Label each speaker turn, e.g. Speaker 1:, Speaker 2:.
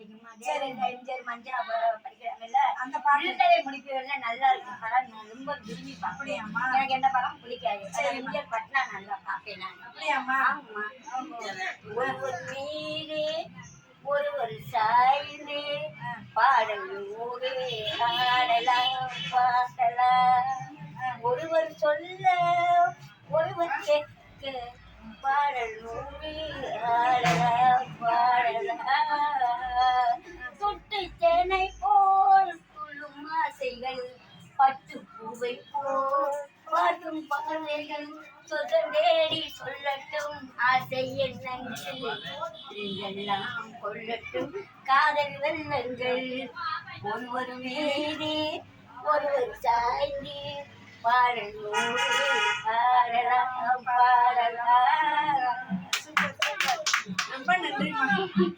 Speaker 1: பிடிக்குமா? எம்ஜிஆர் மஞ்சள் படிக்கிறாங்கல்ல, அந்த பாடல்களை முடிப்பவர்கள் நல்லா இருக்கும் படம். நான் ரொம்ப விரும்பி பார்ப்பேன். எனக்கு எந்த படம் பிடிக்காது. எம்ஜிஆர் பட்னா நல்லா பார்ப்பேன் நான். அப்படியாம்மா? ஆமா. ஒருவர் மீது ஒருவர் சாய்ந்து பாடல் ஊரே ஆடலாம் பாடலாம். ஒருவர் சொல்ல ஒருவர் கேட்க பாடல் ஊரே ஆடலாம் பாடலாம். தொட்டு தேனை போல் துள்ளும் ஆசைகள், பட்டு பூவை போல் பார்க்கும் பார்வைகள், சொர்க்கம் தேடி சொல்லட்டும் ஆசை எண்ணங்கள், எல்லாம் கொள்ளட்டும் காதல் வெள்ளங்கள். ஒருவர் மீது ஒருவர் சாய்ந்து பாடல் பாடலாம் பாடலாம். ரொம்ப நன்றி.